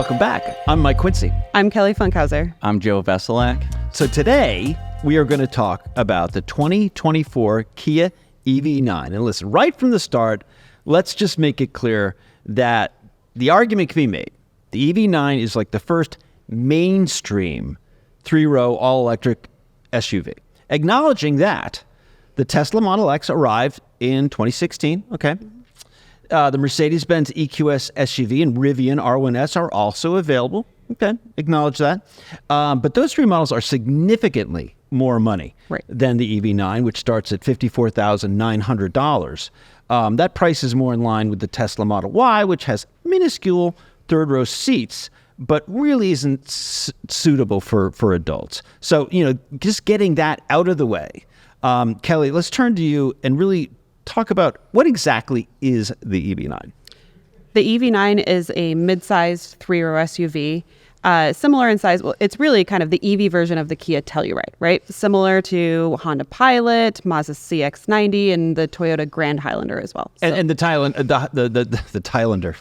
Welcome back. I'm Mike Quincy. I'm Kelly Funkhauser. I'm Joe Veselak. So today we are going to talk about the 2024 Kia EV9. And listen, right from the start, let's just make it clear that the argument can be made. The EV9 is like the first mainstream three-row all-electric SUV. Acknowledging that the Tesla Model X arrived in 2016, okay? The Mercedes-Benz EQS SUV and Rivian R1S are also available. Okay, acknowledge that. But those three models are significantly more money than the EV9, which starts at $54,900. That price is more in line with the Tesla Model Y, which has minuscule third-row seats, but really isn't suitable for adults. So, just getting that out of the way. Kelly, let's turn to you and really talk about what exactly is the EV9. The EV9 is a mid-sized three-row SUV. Similar in size. Well, it's really kind of the EV version of the Kia Telluride, right? Similar to Honda Pilot, Mazda CX-90, and the Toyota Grand Highlander as well. So. And the Highlander,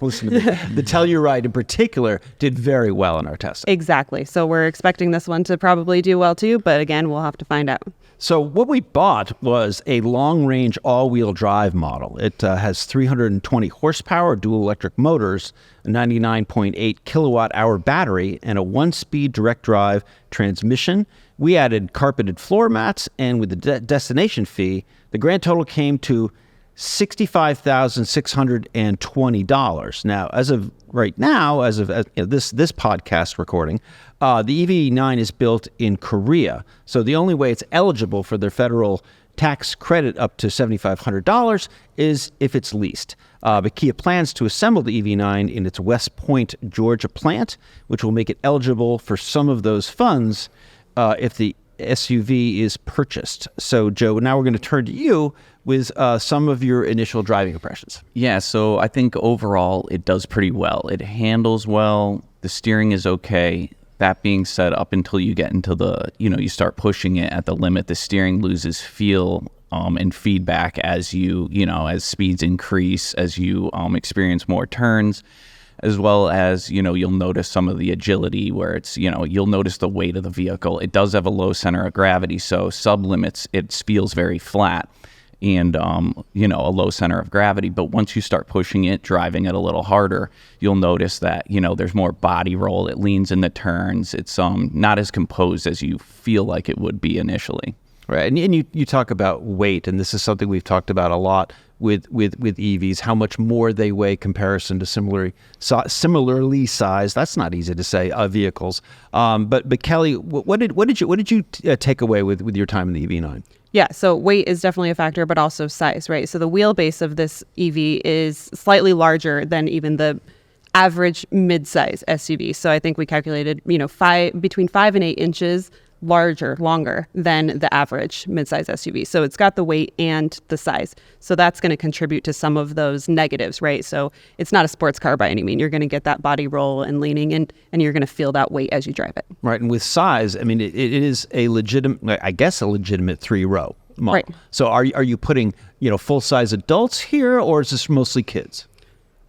listen to me. The Telluride in particular did very well in our testing. Exactly. So we're expecting this one to probably do well too, but again, we'll have to find out. So what we bought was a long-range all-wheel drive model. It has 320 horsepower, dual electric motors, a 99.8 kilowatt-hour battery, and a one-speed direct drive transmission. We added carpeted floor mats, and with the destination fee, the grand total came to $65,620. Now, as of right now, this podcast recording, the EV9 is built in Korea. So the only way it's eligible for their federal tax credit up to $7,500 is if it's leased. But Kia plans to assemble the EV9 in its West Point, Georgia plant, which will make it eligible for some of those funds if the SUV is purchased. So, Joe, now we're going to turn to you with some of your initial driving impressions. Yeah, so I think overall it does pretty well. It handles well. The steering is okay. That being said, up until you get into you start pushing it at the limit, the steering loses feel and feedback as as speeds increase, as you experience more turns, as well as, you'll notice some of the agility where it's, you'll notice the weight of the vehicle. It does have a low center of gravity, so sub-limits, it feels very flat and, a low center of gravity. But once you start pushing it, driving it a little harder, you'll notice that, there's more body roll. It leans in the turns. It's not as composed as you feel like it would be initially. Right. And you talk about weight, and this is something we've talked about a lot with EVs, how much more they weigh comparison to similarly sized, that's not easy to say, vehicles. But Kelly, what did you take away with your time in the EV9? Yeah, so weight is definitely a factor, but also size, right? So the wheelbase of this EV is slightly larger than even the average mid-size SUV. So I think we calculated, between 5 and 8 inches longer than the average mid-size SUV. So it's got the weight and the size. So that's going to contribute to some of those negatives, right? So it's not a sports car by any means. You're going to get that body roll and leaning, and you're going to feel that weight as you drive it. Right. And with size, I mean, it is a legitimate three-row model. Right. So are you putting, full-size adults here, or is this mostly kids?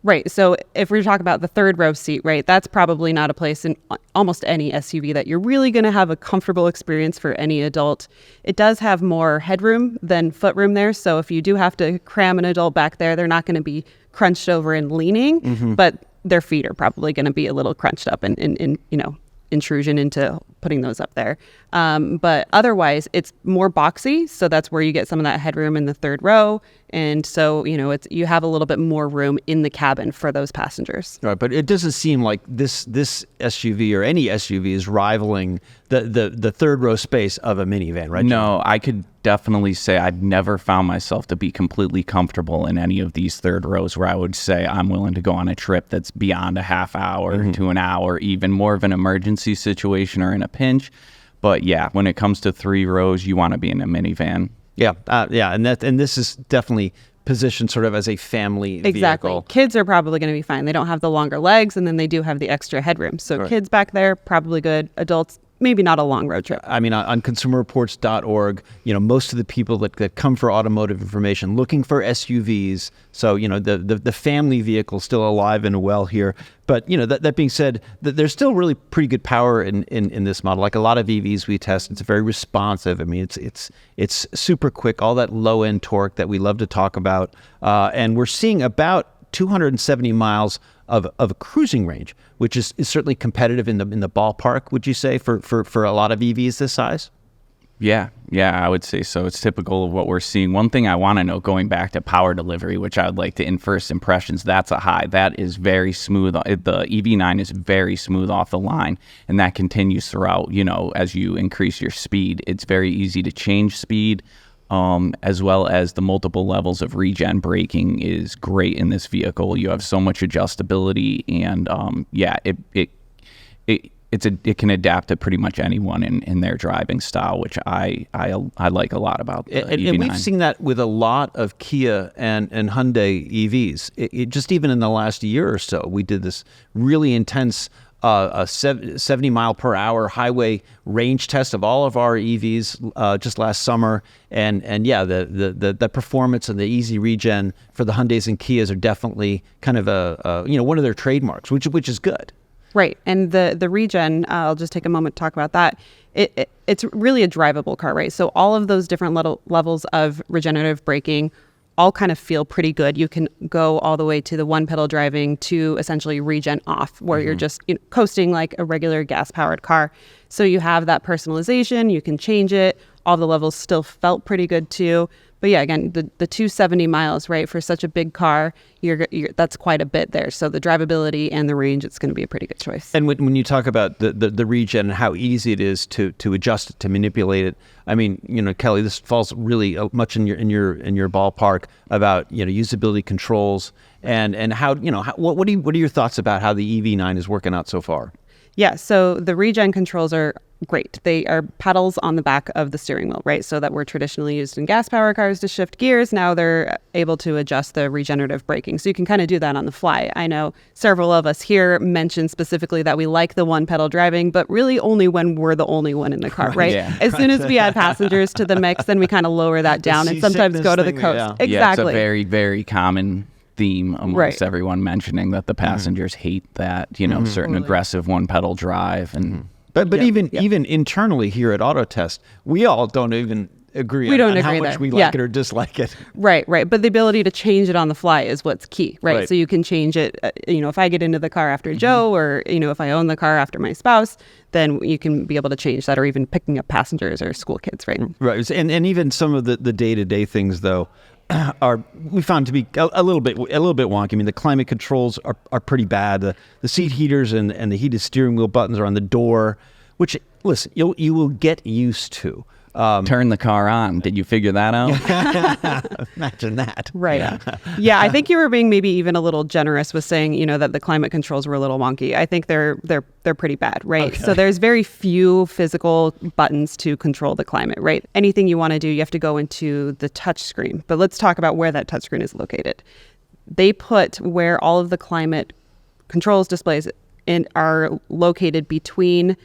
Right. So if we're talking about the third row seat, right, that's probably not a place in almost any SUV that you're really going to have a comfortable experience for any adult. It does have more headroom than footroom there. So if you do have to cram an adult back there, they're not going to be crunched over and leaning, but their feet are probably going to be a little crunched up and intrusion into putting those up there. But otherwise, it's more boxy. So that's where you get some of that headroom in the third row. And so, you have a little bit more room in the cabin for those passengers. Right, but it doesn't seem like this SUV or any SUV is rivaling the third row space of a minivan, right? No, I could definitely say I've never found myself to be completely comfortable in any of these third rows where I would say I'm willing to go on a trip that's beyond a half hour to an hour, even more of an emergency situation or in a pinch. But yeah, when it comes to three rows, you want to be in a minivan. Yeah, and this is definitely positioned sort of as a family exactly. vehicle. Kids are probably going to be fine. They don't have the longer legs, and then they do have the extra headroom. So Kids back there, probably good. Adults, maybe not a long road trip. I mean, on consumerreports.org, most of the people that come for automotive information looking for SUVs. So, the family vehicle still alive and well here. But, that being said, there's still really pretty good power in this model. Like a lot of EVs we test, it's very responsive. I mean, it's super quick, all that low end torque that we love to talk about. And we're seeing about 270 miles of cruising range, which is certainly competitive in the ballpark, would you say, for a lot of EVs this size? Yeah, I would say so. It's typical of what we're seeing. One thing I want to note, going back to power delivery, which I would like to, in first impressions, that's a high. That is very smooth. The EV9 is very smooth off the line, and that continues throughout, as you increase your speed. It's very easy to change speed, as well as the multiple levels of regen braking is great in this vehicle. You have so much adjustability, and it can adapt to pretty much anyone in their driving style, which I like a lot about the EV9. And we've seen that with a lot of Kia and Hyundai EVs. It just even in the last year or so, we did this really intense 70 mile per hour highway range test of all of our EVs just last summer, and the performance and the easy regen for the Hyundais and Kias are definitely kind of one of their trademarks, which is good. Right. And the regen, I'll just take a moment to talk about that. It's really a drivable car, right? So all of those different levels of regenerative braking all kind of feel pretty good. You can go all the way to the one pedal driving to essentially regen off, where you're just coasting like a regular gas powered car. So you have that personalization, you can change it. All the levels still felt pretty good too. But yeah, again, the 270 miles, right, for such a big car, that's quite a bit there. So the drivability and the range, it's going to be a pretty good choice. And when you talk about the regen and how easy it is to adjust it, to manipulate it, I mean, Kelly, this falls really much in your ballpark about usability controls and how what are your thoughts about how the EV9 is working out so far? Yeah, so the regen controls are great. They are pedals on the back of the steering wheel, right? So that were traditionally used in gas power cars to shift gears. Now they're able to adjust the regenerative braking. So you can kind of do that on the fly. I know several of us here mentioned specifically that we like the one pedal driving, but really only when we're the only one in the car, right? Yeah. As soon as we add passengers to the mix, then we kind of lower that down and sometimes go to the coast. Yeah. Exactly. Yeah, it's a very, very common theme amongst Right. everyone mentioning that the passengers hate that, certain Totally. aggressive one pedal drive. And But Yep, even internally here at Auto Test, we all don't even agree We don't on how agree much there. we like Yeah. it or dislike it. Right. But the ability to change it on the fly is what's key, right? Right. So you can change it, if I get into the car after Joe or, if I own the car after my spouse, then you can be able to change that, or even picking up passengers or school kids, right? Right. And even some of the day-to-day things, though, we found to be a little bit wonky. I mean, the climate controls are pretty bad. The seat heaters and the heated steering wheel buttons are on the door, which, listen, you will get used to. turn the car on. Did you figure that out? Imagine that. Right. Yeah, I think you were being maybe even a little generous with saying, that the climate controls were a little wonky. I think they're pretty bad, right? Okay. So there's very few physical buttons to control the climate, right? Anything you want to do, you have to go into the touch screen. But let's talk about where that touch screen is located. They put where all of the climate controls displays are located between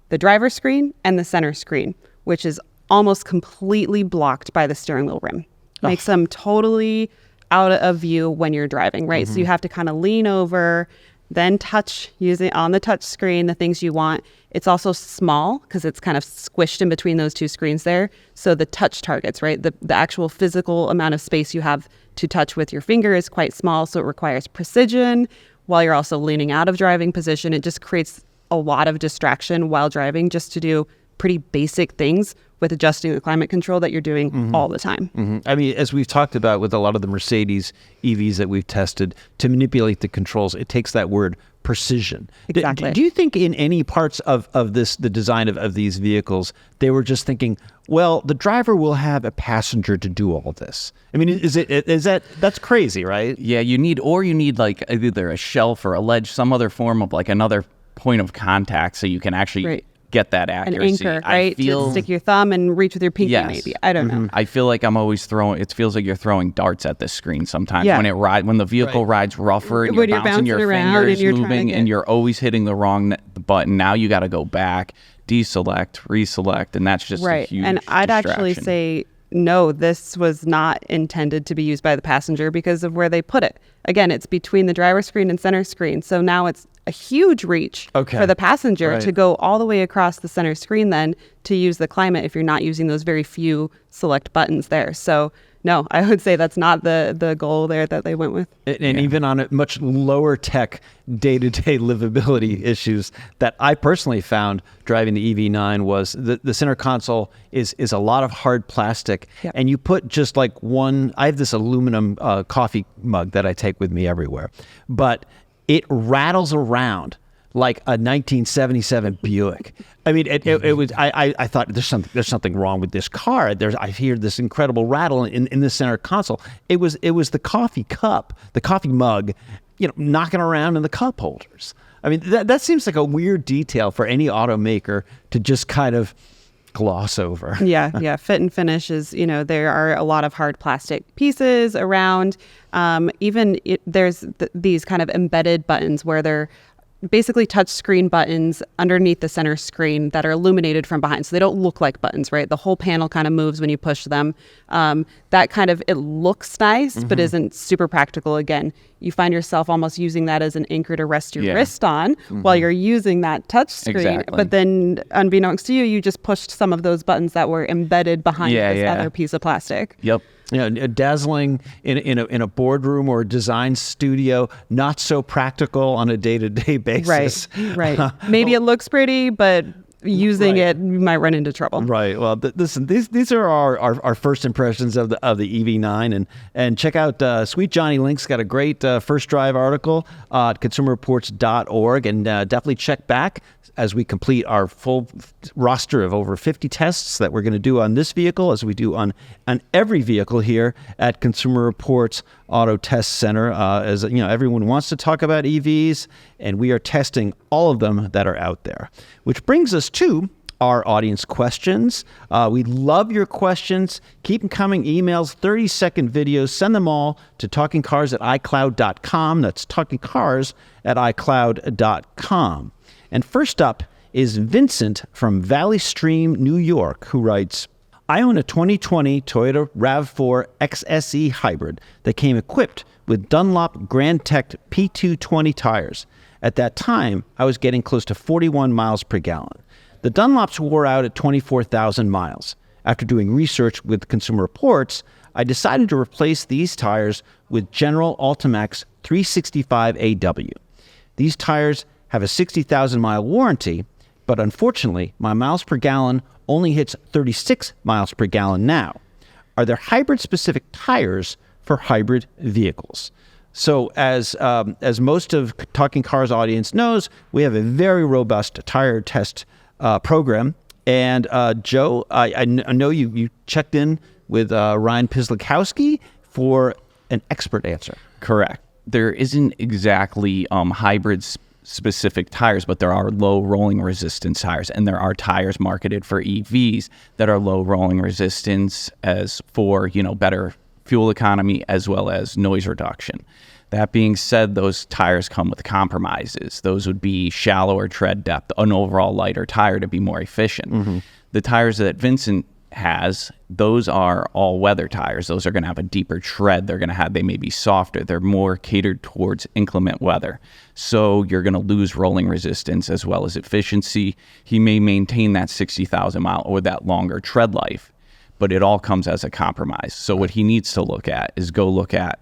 the driver's screen and the center screen, which is almost completely blocked by the steering wheel rim. Makes them totally out of view when you're driving, right? So you have to kind of lean over, then touch using on the touch screen the things you want. It's also small because it's kind of squished in between those two screens there. So the touch targets, right? The actual physical amount of space you have to touch with your finger is quite small. So it requires precision while you're also leaning out of driving position. It just creates a lot of distraction while driving just to do pretty basic things with adjusting the climate control that you're doing all the time. Mm-hmm. I mean, as we've talked about with a lot of the Mercedes EVs that we've tested, to manipulate the controls, it takes that word precision. Exactly. Do you think in any parts of the design of these vehicles, they were just thinking, well, the driver will have a passenger to do all this? I mean, that's crazy, right? Yeah, you need like either a shelf or a ledge, some other form of like another point of contact so you can actually Right. get that An accuracy. anchor, right? To stick your thumb and reach with your pinky, Yes. maybe. I don't know. I feel like I'm always it feels like you're throwing darts at this screen sometimes. Yeah. When the vehicle rides rougher and When you're you're bouncing your bouncing around fingers and you're trying to moving get- and you're always hitting the wrong button. Now you got to go back, deselect, reselect, and that's just a Right. huge And I'd actually distraction. say, no, this was not intended to be used by the passenger because of where they put it. Again, it's between the driver's screen and center screen. So now it's a huge reach for the passenger Right. to go all the way across the center screen then to use the climate if you're not using those very few select buttons there. So no, I would say that's not the goal there that they went with. And even on a much lower tech day-to-day livability issues that I personally found driving the EV9 was the center console is a lot of hard plastic. Yep. And you put just like I have this aluminum coffee mug that I take with me everywhere, but it rattles around like a 1977 Buick. I mean, it was. I thought there's something wrong with this car. I hear this incredible rattle in the center console. It was the coffee cup, the coffee mug, knocking around in the cup holders. I mean, that seems like a weird detail for any automaker to just kind of gloss over. Yeah. Fit and finish is, there are a lot of hard plastic pieces around. There's these kind of embedded buttons where they're basically touch screen buttons underneath the center screen that are illuminated from behind. So they don't look like buttons, right? The whole panel kind of moves when you push them. It looks nice, but isn't super practical. Again, you find yourself almost using that as an anchor to rest your wrist on while you're using that touch screen. Exactly. But then unbeknownst to you, you just pushed some of those buttons that were embedded behind this other piece of plastic. Yep. Dazzling in a boardroom or a design studio, not so practical on a day-to-day basis. Right. Maybe it looks pretty, but using it, you might run into trouble. Right. Well, listen, these are our first impressions of the EV9, and check out Sweet Johnny Link's got a great first drive article at consumerreports.org, and definitely check back as we complete our full roster of over 50 tests that we're going to do on this vehicle, as we do on every vehicle here at Consumer Reports Auto Test Center. As everyone wants to talk about EVs, and we are testing all of them that are out there. Which brings us to our audience questions. We love your questions. Keep them coming. Emails, 30-second videos. Send them all to talkingcars@icloud.com. That's talkingcars@icloud.com. And first up is Vincent from Valley Stream, New York, who writes, I own a 2020 Toyota RAV4 XSE hybrid that came equipped with Dunlop Grand Tech P220 tires. At that time, I was getting close to 41 miles per gallon. The Dunlops wore out at 24,000 miles. After doing research with Consumer Reports, I decided to replace these tires with General Ultimax 365 AW. These tires have a 60,000 mile warranty, but unfortunately, my miles per gallon only hits 36 miles per gallon now. Are there hybrid-specific tires for hybrid vehicles? So as most of Talking Cars audience knows, we have a very robust tire test program. And Joe, I know you checked in with Ryan Pislikowski for an expert answer. Correct. There isn't exactly hybrid specific tires, but there are low rolling resistance tires, and there are tires marketed for EVs that are low rolling resistance as for, better fuel economy as well as noise reduction. That being said, those tires come with compromises. Those would be shallower tread depth, an overall lighter tire to be more efficient. Mm-hmm. The tires that Vincent has, those are all-weather tires. Those are going to have a deeper tread. They may be softer. They're more catered towards inclement weather. So you're going to lose rolling resistance as well as efficiency. He may maintain that 60,000 mile or that longer tread life, but it all comes as a compromise. So what he needs to look at is go look at,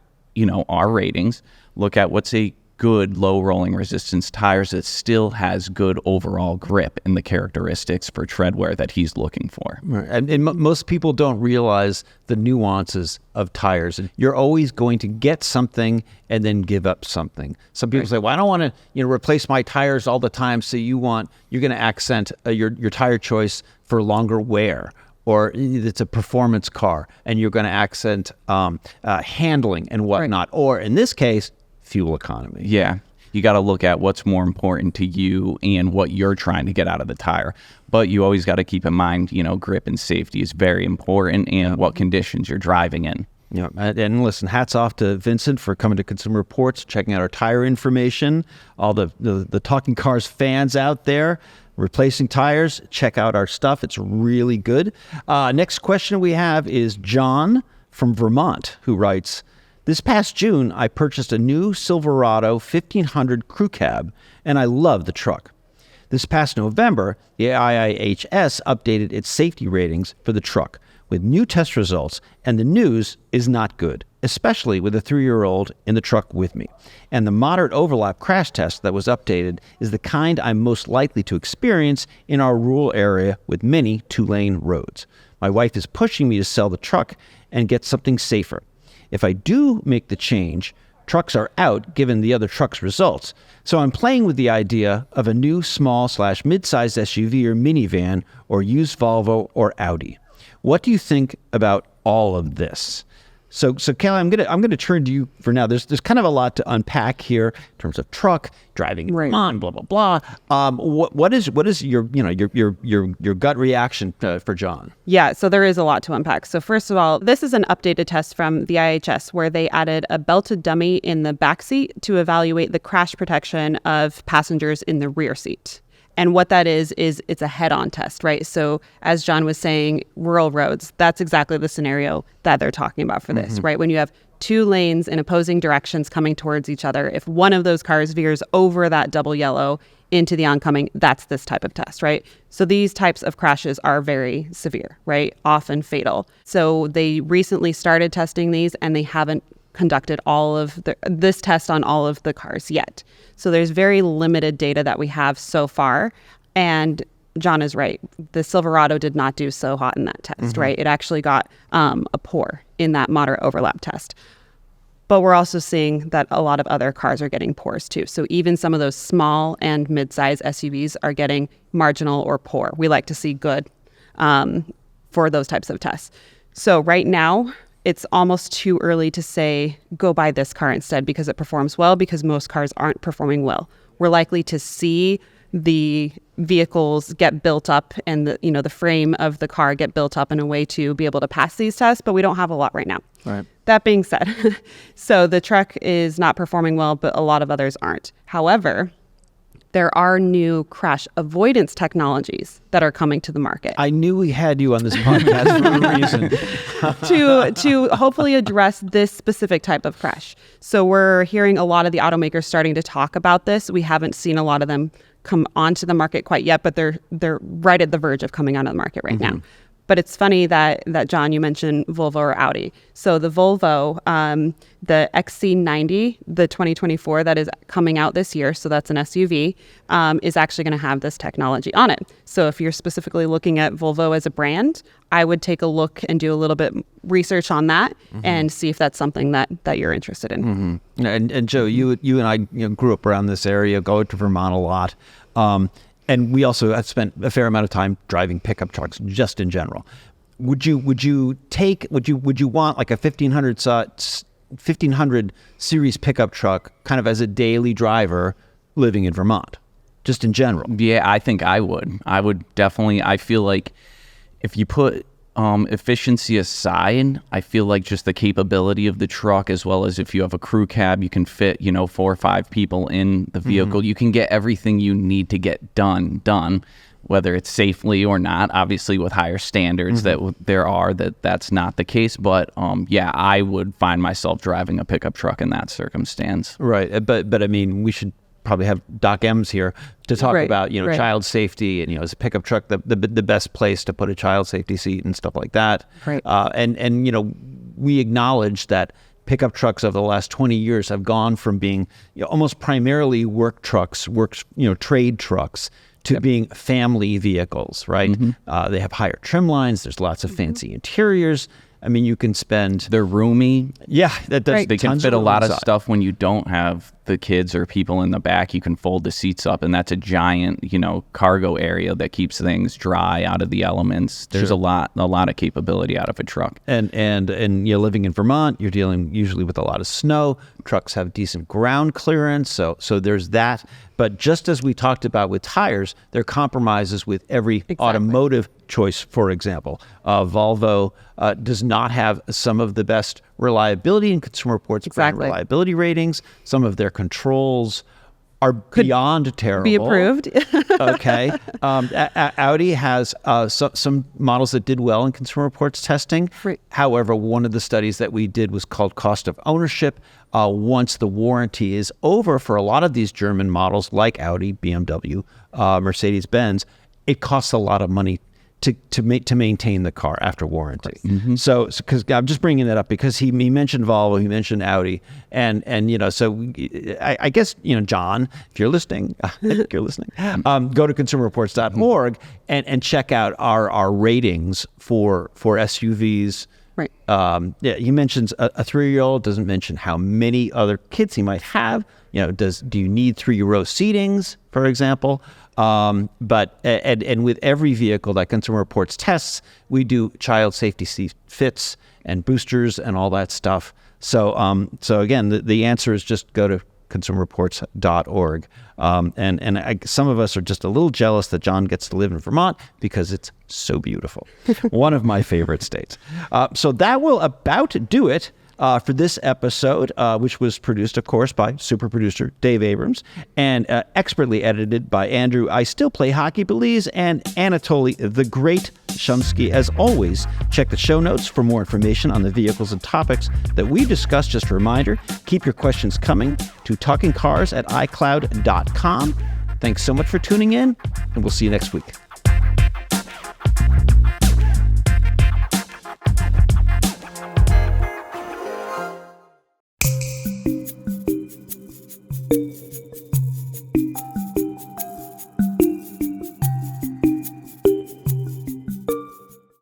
our ratings, look at what's a good low rolling resistance tires that still has good overall grip and the characteristics for tread wear that he's looking for. Right. And most people don't realize the nuances of tires. You're always going to get something and then give up something. Some people say, well, I don't want to replace my tires all the time. So you're going to accent your tire choice for longer wear. Or it's a performance car and you're going to accent handling and whatnot. Right. Or in this case, fuel economy. Yeah. You got to look at what's more important to you and what you're trying to get out of the tire. But you always got to keep in mind, grip and safety is very important and what conditions you're driving in. Yeah, and listen, hats off to Vincent for coming to Consumer Reports, checking out our tire information, all the Talking Cars fans out there. replacing tires, check out our stuff. It's really good. Next question we have is John from Vermont, who writes, this past June, I purchased a new Silverado 1500 crew cab, and I love the truck. This past November, the IIHS updated its safety ratings for the truck with new test results, and the news is not good, especially with a 3-year-old in the truck with me. And the moderate overlap crash test that was updated is the kind I'm most likely to experience in our rural area with many 2-lane roads. My wife is pushing me to sell the truck and get something safer. If I do make the change, trucks are out given the other truck's results. So I'm playing with the idea of a new small/mid-sized SUV or minivan or used Volvo or Audi. What do you think about all of this? So Kelly, I'm gonna turn to you for now. There's kind of a lot to unpack here in terms of truck driving, in Vermont, blah blah blah. What is your gut reaction for John? Yeah, so there is a lot to unpack. So first of all, this is an updated test from the IIHS where they added a belted dummy in the back seat to evaluate the crash protection of passengers in the rear seat. And what that is it's a head-on test, right? So as John was saying, rural roads, that's exactly the scenario that they're talking about for this, right? When you have 2 lanes in opposing directions coming towards each other, if one of those cars veers over that double yellow into the oncoming, that's this type of test, right? So these types of crashes are very severe, right? Often fatal. So they recently started testing these and they haven't conducted all of this test on all of the cars yet. So there's very limited data that we have so far. And John is right. The Silverado did not do so hot in that test, right? It actually got a poor in that moderate overlap test. But we're also seeing that a lot of other cars are getting poors too. So even some of those small and mid-size SUVs are getting marginal or poor. We like to see good for those types of tests. So right now, it's almost too early to say, go buy this car instead because it performs well, because most cars aren't performing well. We're likely to see the vehicles get built up and the frame of the car get built up in a way to be able to pass these tests, but we don't have a lot right now. Right. That being said, so the truck is not performing well, but a lot of others aren't. However, there are new crash avoidance technologies that are coming to the market. I knew we had you on this podcast for a reason. to hopefully address this specific type of crash. So we're hearing a lot of the automakers starting to talk about this. We haven't seen a lot of them come onto the market quite yet, but they're right at the verge of coming onto the market right now. But it's funny that John, you mentioned Volvo or Audi. So the Volvo, the XC90, the 2024 that is coming out this year, so that's an SUV, is actually going to have this technology on it. So if you're specifically looking at Volvo as a brand, I would take a look and do a little bit research on that and see if that's something that you're interested in. And Joe, you and I grew up around this area, go to Vermont a lot. And we also have spent a fair amount of time driving pickup trucks, just in general. Would you want like a 1500 series pickup truck kind of as a daily driver living in Vermont, just in general? Yeah, I think I would. I would definitely. I feel like if you put efficiency aside, I feel like just the capability of the truck, as well as if you have a crew cab, you can fit 4 or 5 people in the vehicle. You can get everything you need to get done, whether it's safely or not. Obviously, with higher standards that's not the case. But I would find myself driving a pickup truck in that circumstance. Right, but I mean, we should probably have Doc M's here to talk about child safety and as a pickup truck, the best place to put a child safety seat and stuff like that. Right. And we acknowledge that pickup trucks over the last 20 years have gone from being almost primarily work trucks, trade trucks, to being family vehicles, right? They have higher trim lines. There's lots of fancy interiors. I mean, you can spend... They're roomy. Yeah, that does. They can fit a lot of stuff when you don't have the kids or people in the back. You can fold the seats up, and that's a giant, cargo area that keeps things dry out of the elements. There's a lot of capability out of a truck. And living in Vermont, you're dealing usually with a lot of snow. Trucks have decent ground clearance, so there's that. But just as we talked about with tires, there are compromises with every automotive choice. For example, Volvo does not have some of the best reliability in Consumer Reports brand reliability ratings. Some of their controls are beyond terrible. Be approved. Okay. Audi has some models that did well in Consumer Reports testing. Right. However, one of the studies that we did was called cost of ownership. Once the warranty is over for a lot of these German models like Audi, BMW, Mercedes-Benz, it costs a lot of money to maintain the car after warranty. Mm-hmm. So because I'm just bringing that up because he mentioned Volvo, he mentioned Audi, and so I guess John, if you're listening, go to consumerreports.org and check out our ratings for SUVs. Right. He mentions a 3-year-old, doesn't mention how many other kids he might have. Do you need 3-row seatings, for example? But with every vehicle that Consumer Reports tests, we do child safety seat fits and boosters and all that stuff. So again, the answer is just go to consumerreports.org. Some of us are just a little jealous that John gets to live in Vermont because it's so beautiful. One of my favorite states. So that will about do it for this episode, which was produced, of course, by super producer Dave Abrams and expertly edited by Andrew I Still Play Hockey Belize and Anatoly the Great Shumsky. As always, check the show notes for more information on the vehicles and topics that we discussed. Just a reminder, keep your questions coming to talkingcars@icloud.com. Thanks so much for tuning in, and we'll see you next week.